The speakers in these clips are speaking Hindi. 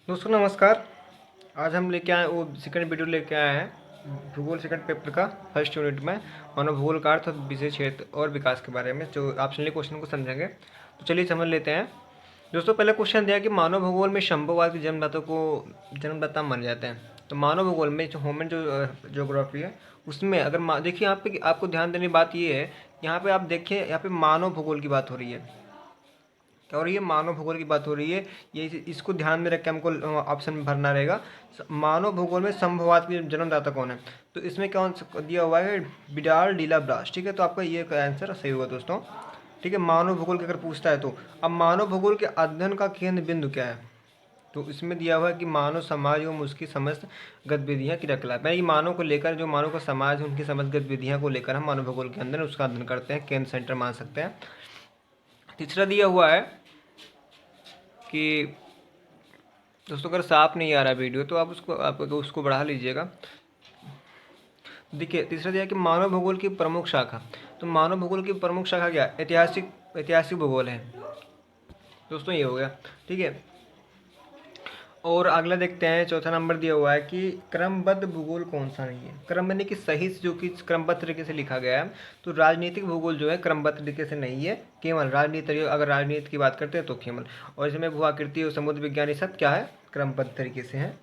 दोस्तों नमस्कार। आज हम लेके आए वो सेकंड वीडियो लेके आए हैं भूगोल सेकंड पेपर का फर्स्ट यूनिट में मानव भूगोल का अर्थ विषय क्षेत्र और विकास के बारे में जो आप चलिए क्वेश्चन को समझेंगे। तो चलिए समझ लेते हैं। दोस्तों पहले क्वेश्चन दिया कि मानव भूगोल में शंभुवाद के जन्मदाता को जन्मदाता माने जाते हैं। तो मानव भूगोल में जो ह्यूमन जो ज्योग्राफी है उसमें अगर देखिए यहाँ पे आपको ध्यान देने की बात ये है, यहाँ पे आप देखिए यहाँ पे मानव भूगोल की बात हो रही है और ये मानव भूगोल की बात हो रही है। ये इसको ध्यान में रख के हमको ऑप्शन में भरना रहेगा। मानव भूगोल में संभववाद के जन्मदाता कौन है? तो इसमें कौन दिया हुआ है? Vidal de la Blache. ठीक है, तो आपका ये आंसर सही होगा दोस्तों। ठीक है, मानव भूगोल की अगर पूछता है तो अब मानव भूगोल के अध्ययन का केंद्र बिंदु क्या है? तो इसमें दिया हुआ है कि मानव समाज एवं उसकी समस्त गतिविधियाँ क्रियाकलाप है। मानव को लेकर जो मानव का समाज है उनकी समस्त गतिविधियाँ को लेकर हम मानव भूगोल के अंदर उसका अध्ययन करते हैं, केंद्र सेंटर मान सकते हैं। तीसरा दिया हुआ है कि दोस्तों अगर साफ नहीं आ रहा वीडियो तो आप उसको बढ़ा लीजिएगा। देखिए तीसरा दिया कि मानव भूगोल की प्रमुख शाखा। तो मानव भूगोल की प्रमुख शाखा क्या? ऐतिहासिक भूगोल है दोस्तों, ये हो गया। ठीक है, और अगला देखते हैं। चौथा नंबर दिया हुआ है कि क्रमबद्ध भूगोल कौन सा नहीं है? क्रम यानी कि सही जो कि क्रमबद्ध तरीके से लिखा गया है। तो राजनीतिक भूगोल जो है क्रमबद्ध तरीके से नहीं है, केवल राजनीति, अगर राजनीति की बात करते हैं तो केवल, और इसमें भू आकृति और समुद्र विज्ञान ये सब क्या है? क्रमबद्ध तरीके से है।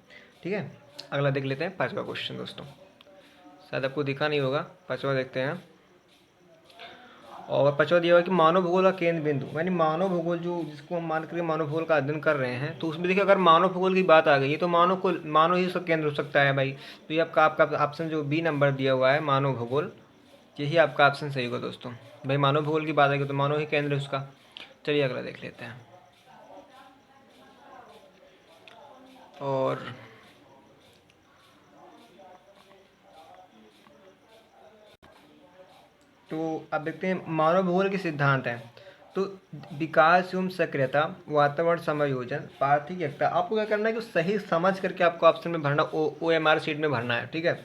ठीक है, अगला देख लेते हैं पाँचवा क्वेश्चन दोस्तों। शायद आपको दिखा नहीं होगा, पाँचवा देखते हैं। और पांचवा दिया हुआ है कि मानव भूगोल का केंद्र बिंदु, यानी मानव भूगोल जो जिसको हम मान करके मानव भूगोल का अध्ययन कर रहे हैं, तो उसमें देखिए अगर मानव भूगोल की बात आ गई है तो मानव ही उसका केंद्र हो सकता है भाई। तो ये आपका आपका ऑप्शन जो बी नंबर दिया हुआ है मानव भूगोल, यही आपका ऑप्शन सही होगा दोस्तों। भाई मानव भूगोल की बात आएगी तो मानव ही केंद्र है उसका। चलिए अगला देख लेते हैं। और तो अब देखते हैं मानव भूगोल के सिद्धांत हैं। तो विकास एवं सक्रियता, वातावरण समायोजन, पार्थिव एकता। आपको क्या करना है कि सही समझ करके आपको ऑप्शन में भरना, ओ एम आर शीट में भरना है। ठीक है,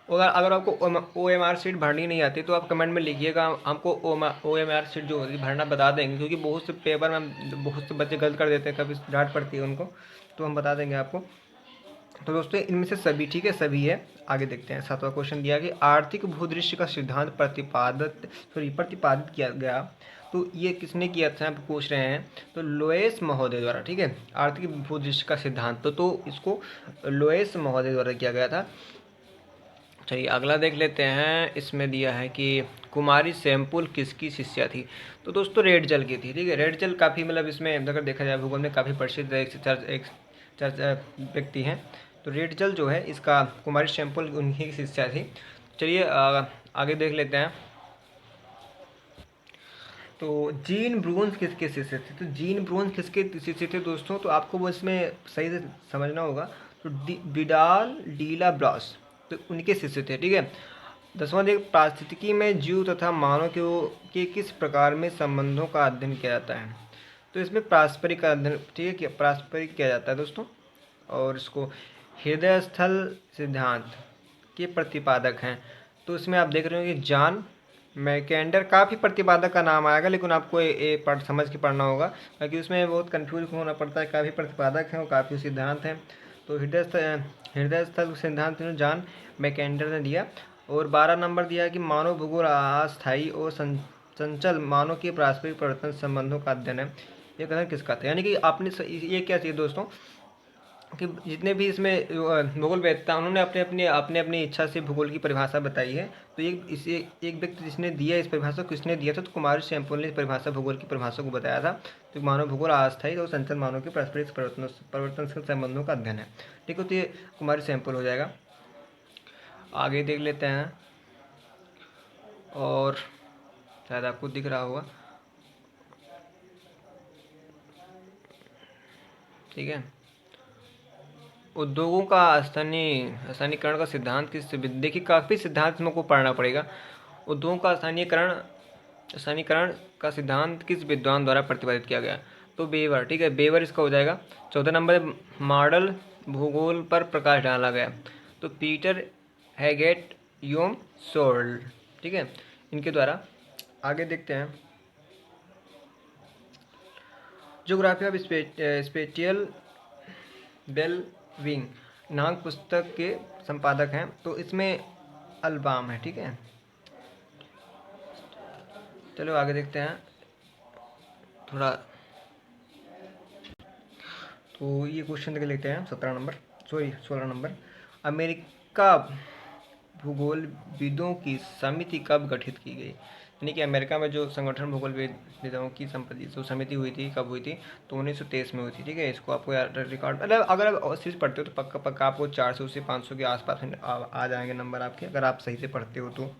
और अगर आपको ओ एम आर शीट भरनी नहीं आती तो आप कमेंट में लिखिएगा, हमको ओ एम आर शीट जो होती है भरना बता देंगे, क्योंकि बहुत से पेपर में बहुत से बच्चे गलत कर देते हैं, कभी डांट पड़ती है उनको, तो हम बता देंगे आपको। तो दोस्तों इनमें से सभी, ठीक है सभी है। आगे देखते हैं। सातवां क्वेश्चन दिया कि आर्थिक भूदृश्य का सिद्धांत प्रतिपादित किया गया। तो ये किसने किया था, आप पूछ रहे हैं। तो लोएस महोदय द्वारा। ठीक है, आर्थिक भूदृश्य का सिद्धांत तो इसको लोएस महोदय द्वारा किया गया था। चलिए अगला देख लेते हैं। इसमें दिया है कि कुमारी सैम्पुल किसकी शिष्या थी? तो दोस्तों रेड जल की थी। ठीक है, रेड जल काफ़ी मतलब इसमें अगर देखा जाए भूगोल में काफ़ी प्रसिद्ध एक चर्चा व्यक्ति हैं। तो रेड जल जो है इसका कुमारी सैम्पुल उन्हीं की शिष्या थी। चलिए आगे देख लेते हैं। तो जीन ब्रून्स किसके शिष्य थे? तो जीन ब्रून्स किसके शिष्य थे दोस्तों? तो आपको वो इसमें सही से समझना होगा। तो विडाल डीला ब्लास, तो उनके शिष्य थे। ठीक है, दसवां देख पारिस्थितिकी में जीव तथा मानव के किस प्रकार में संबंधों का अध्ययन किया जाता है? तो इसमें पारस्परिक अध्ययन, ठीक है, पारस्परिक किया जाता है दोस्तों। और इसको हृदय स्थल सिद्धांत के प्रतिपादक हैं। तो इसमें आप देख रहे हो कि जॉन मैकेंडर, काफ़ी प्रतिपादक का नाम आएगा, लेकिन आपको ये पढ़ समझ के पढ़ना होगा, क्योंकि उसमें बहुत कंफ्यूज होना पड़ता है। काफ़ी प्रतिपादक हैं और काफ़ी सिद्धांत हैं। तो हृदय स्थल सिद्धांत जॉन मैकेंडर ने दिया। और 12 नंबर दिया कि मानव भूगोल अस्थायी और चंचल मानव के पारस्परिक परिवर्तन संबंधों का अध्ययन है। ये कथन किसका था? यानी कि आपने ये क्या चाहिए दोस्तों कि जितने भी इसमें भूगोल वेत्ता उन्होंने अपने अपनी इच्छा से भूगोल की परिभाषा बताई है। तो एक व्यक्ति जिसने दिया इस परिभाषा को, किसने दिया था? तो कुमारी सैम्पल ने परिभाषा भूगोल की परिभाषा को बताया था। तो मानव भूगोल अस्थायी और संचल मानव के पारस्परिक परिवर्तनशील संबंधों का अध्ययन है। ठीक है, तो ये कुमारी सैम्पल हो जाएगा। आगे देख लेते हैं। और शायद आपको दिख रहा होगा। ठीक है, उद्योगों का स्थानीयकरण का सिद्धांत किस? देखिए काफ़ी सिद्धांत हमको पढ़ना पड़ेगा। उद्योगों का स्थानीयकरण का सिद्धांत किस विद्वान द्वारा प्रतिपादित किया गया? तो बेवर। ठीक है, बेवर इसका हो जाएगा। 14 नंबर मॉडल भूगोल पर प्रकाश डाला गया। तो पीटर हैगेट योम सोल्ड। ठीक है, इनके द्वारा। आगे देखते हैं। ज्योग्राफी ऑफ स्पेटियल बेलविंग नामक पुस्तक के संपादक हैं। तो इसमें अल्बाम है, ठीक है। चलो आगे देखते हैं थोड़ा। तो ये क्वेश्चन देख लेते हैं 16 नंबर। अमेरिका भूगोलविदों की समिति कब गठित की गई? यानी कि अमेरिका में जो संगठन भूगोलविदों की संपत्ति जो समिति हुई थी, कब हुई थी? तो 1923 में हुई थी, ठीक है। इसको आपको याद रिकॉर्ड, मतलब अगर आप सीरीज पढ़ते हो तो पक्का पक्का आपको 400 से 500 के आसपास आ जाएंगे नंबर आपके, अगर आप सही से पढ़ते हो तो।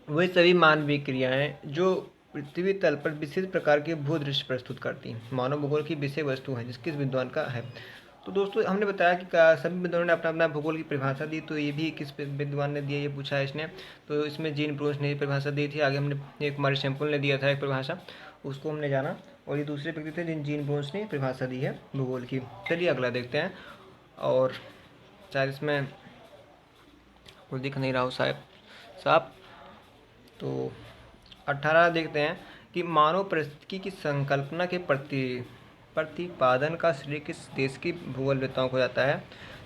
वे सभी मानवीय क्रियाएं जो पृथ्वी तल पर विशेष प्रकार के भूदृश्य प्रस्तुत करती हैं मानव भूगोल की विषय वस्तु है, जिसकिस विद्वान का है। तो दोस्तों हमने बताया कि सभी विद्वानों ने अपना अपना भूगोल की परिभाषा दी, तो ये भी किस विद्वान ने दिया, ये पूछा है इसने। तो इसमें जीन ब्रूस ने परिभाषा दी थी। आगे हमने एक मारी सैम्पल ने दिया था एक परिभाषा, उसको हमने जाना। और ये दूसरे व्यक्ति थे जिन जीन ब्रूस ने परिभाषा दी है भूगोल की। चलिए अगला देखते हैं। और शायद इसमें कुछ दिख नहीं रहा हो शायद साहब। तो 18 देखते हैं कि मानव परिस्थिति की संकल्पना के प्रतिपादन का श्रेय किस देश की भूगोलवेत्ताओं को जाता है?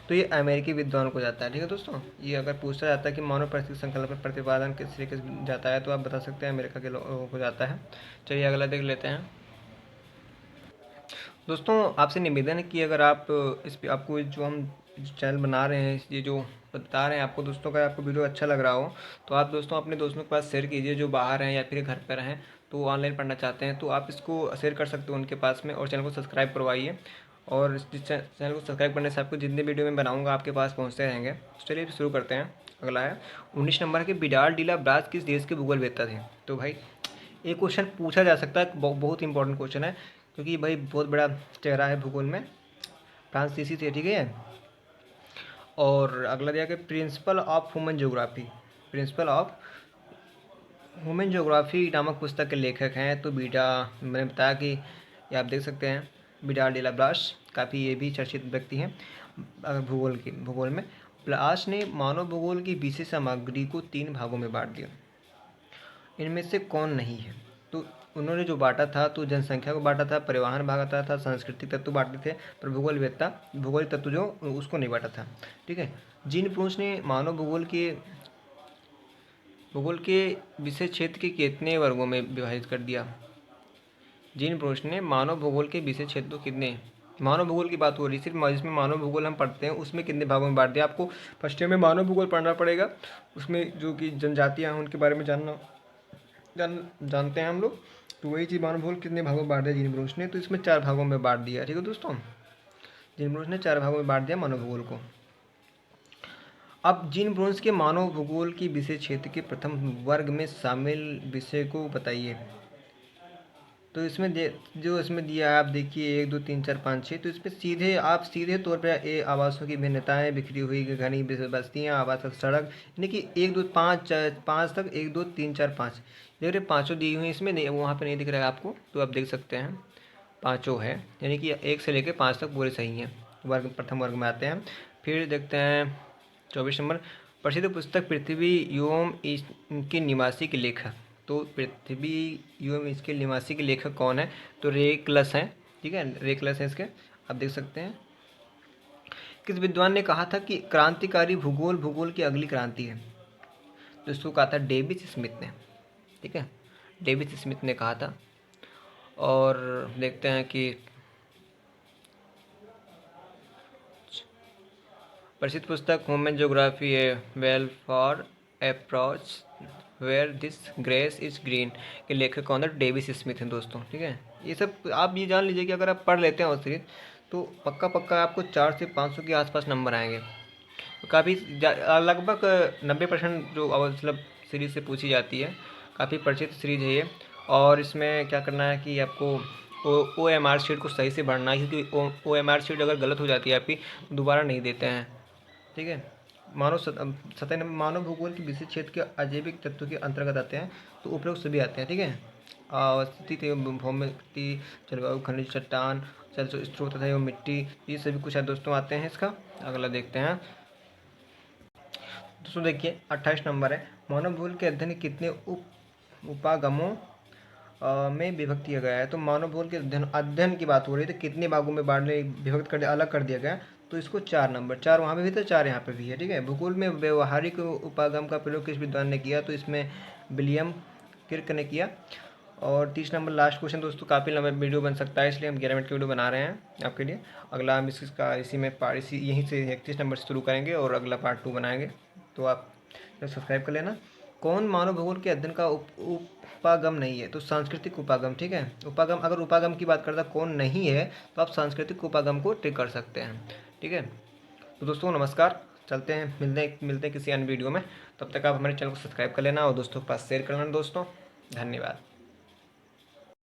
तो ये अमेरिकी विद्वानों को जाता है, ठीक है दोस्तों। ये अगर पूछा जाता है कि मानव परिस्थिति संकल्पना प्रतिपादन किस श्रेय किस जाता है, तो आप बता सकते हैं अमेरिका के लोगों को जाता है। चलिए अगला देख लेते हैं। दोस्तों आपसे निवेदन है कि अगर आप इस पे आपको जो हम चैनल बना रहे हैं, ये जो बता रहे हैं आपको दोस्तों, का आपको वीडियो अच्छा लग रहा हो तो आप दोस्तों अपने दोस्तों के पास शेयर कीजिए, जो बाहर हैं या फिर घर पर हैं तो ऑनलाइन पढ़ना चाहते हैं, तो आप इसको शेयर कर सकते हो उनके पास में। और चैनल को सब्सक्राइब करवाइए, और इस चैनल को सब्सक्राइब करने से आपको जितने वीडियो मैं बनाऊँगा आपके पास पहुँचते रहेंगे। तो चलिए शुरू करते हैं। अगला है 19 नंबर के बिडाल डी ला ब्रास किस देश के भूगोलवेत्ता थे? तो भाई एक क्वेश्चन पूछा जा सकता है, बहुत इंपॉर्टेंट क्वेश्चन है, क्योंकि भाई बहुत बड़ा चेहरा है भूगोल में, फ्रांसीसी थे, ठीक है। और अगला दिया कि principle of human geography, principle of human geography नामक पुस्तक के लेखक हैं। तो बीटा मैंने बताया कि ये आप देख सकते हैं बिडाल डी ला ब्लास, काफ़ी ये भी चर्चित व्यक्ति हैं भूगोल में। ब्लास ने मानव भूगोल की विषय सामग्री को 3 भागों में बांट दिया, इनमें से कौन नहीं है? तो उन्होंने जो बांटा था, तो जनसंख्या को बांटा था, परिवहन बांटा था, सांस्कृतिक तत्व बांटे थे, पर भूगोलिक तत्व जो उसको नहीं बांटा था, ठीक है। जीन प्रूस ने मानव भूगोल के विषय क्षेत्र के कितने वर्गों में विभाजित कर दिया? जीन प्रूस ने मानव भूगोल के विषय क्षेत्र को कितने, मानव भूगोल की बात हो रही सिर्फ, जिसमें मानव भूगोल हम पढ़ते हैं उसमें कितने भागों में बांट दिया? आपको फर्स्ट ईयर में मानव भूगोल पढ़ना पड़ेगा, उसमें जो कि जनजातियाँ हैं उनके बारे में जानते हैं हम लोग। तो वही चीज़ मानव भूगोल कितने भागों में बांट दिया जीन ब्रूस ने? तो इसमें 4 भागों में बांट दिया, ठीक है दोस्तों। जीन ब्रूस ने 4 भागों में बांट दिया मानव भूगोल को। अब जीन ब्रूस के मानव भूगोल की विषय क्षेत्र के प्रथम वर्ग में शामिल विषय को बताइए। तो इसमें जो इसमें दिया है आप देखिए 1 2 3 4 5 6। तो इसमें सीधे तौर पर आवासों की भिन्नताएं, बिखरी हुई घनी बस्तियां, आवास सड़क, यानी कि 1 2 5 5 तक 1 2 3 4 5, देख रहे पाँचों दी हुई इसमें नहीं, वहाँ पे नहीं दिख रहा है आपको, तो आप देख सकते हैं पाँचों है, यानी कि 1 से लेकर 5 तक पूरे सही हैं, प्रथम वर्ग में आते हैं। फिर देखते हैं 24 नंबर, प्रसिद्ध पुस्तक पृथ्वी एवं इसके निवासी के लेखक। तो पृथ्वी एवं इसके निवासी के लेखक कौन है? तो रेकलस हैं, ठीक है, रेकलस है इसके, आप देख सकते हैं। किस विद्वान ने कहा था कि क्रांतिकारी भूगोल की अगली क्रांति है? तो इसको कहा था डेविड स्मिथ ने, ठीक है, डेविड स्मिथ ने कहा था। और देखते हैं कि प्रसिद्ध पुस्तक ह्यूमन ज्योग्राफी है, well for approach where this grace is green के लेखक कौन है? डेविड स्मिथ हैं दोस्तों, ठीक है। ये सब आप ये जान लीजिए कि अगर आप पढ़ लेते हैं और सीरीज, तो पक्का आपको 4 से 500 के आसपास नंबर आएंगे। तो काफ़ी लगभग 90% जो मतलब सीरीज से पूछी जाती है, काफ़ी परिचित सीरीज है ये। और इसमें क्या करना है कि आपको OMR शीट को सही से भरना है, क्योंकि OMR शीट अगर गलत हो जाती है आपकी तो दोबारा नहीं देते हैं, ठीक है। मानव भूगोल के विशेष क्षेत्र के अजैविक तत्व के अंतर्गत आते हैं, तो उपरोक्त सभी आते हैं, ठीक है। स्थिति भौमिकी, जलवायु, खनिज, चट्टान, जल स्रोत तथा एवं मिट्टी, ये सभी कुछ दोस्तों आते हैं इसका। अगला देखते हैं दोस्तों, देखिए 28 नंबर है, मानव भूगोल के अध्ययन के कितने उपागमों में विभक्त किया गया है। तो मानव भूगोल के अध्ययन की बात हो रही थी, कितने भागों में बांटने विभक्त कर अलग कर दिया गया, तो इसको 4 नंबर, 4 वहाँ पे भी था, 4 यहाँ पे भी है। ठीक है, भूगोल में व्यवहारिक उपागम का प्रयोग किस विद्वान ने किया, तो इसमें विलियम किर्क ने किया। और 30 नंबर लास्ट क्वेश्चन दोस्तों, काफ़ी लंबा वीडियो बन सकता है, इसलिए हम 11 मिनट की वीडियो बना रहे हैं आपके लिए। अगला हम इसका इसी में इसी यहीं से 31 नंबर से शुरू करेंगे और अगला पार्ट 2 बनाएंगे, तो आप सब्सक्राइब कर लेना। कौन मानव भूगोल के अध्ययन का उपागम नहीं है, तो सांस्कृतिक उपागम। ठीक है, उपागम, अगर उपागम की बात करता कौन नहीं है, तो आप सांस्कृतिक उपागम को टिक कर सकते हैं। ठीक है, तो दोस्तों नमस्कार, चलते हैं, मिलते हैं किसी अन्य वीडियो में। तब तक आप हमारे चैनल को सब्सक्राइब कर लेना और दोस्तों के पास शेयर कर लेना दोस्तों। धन्यवाद।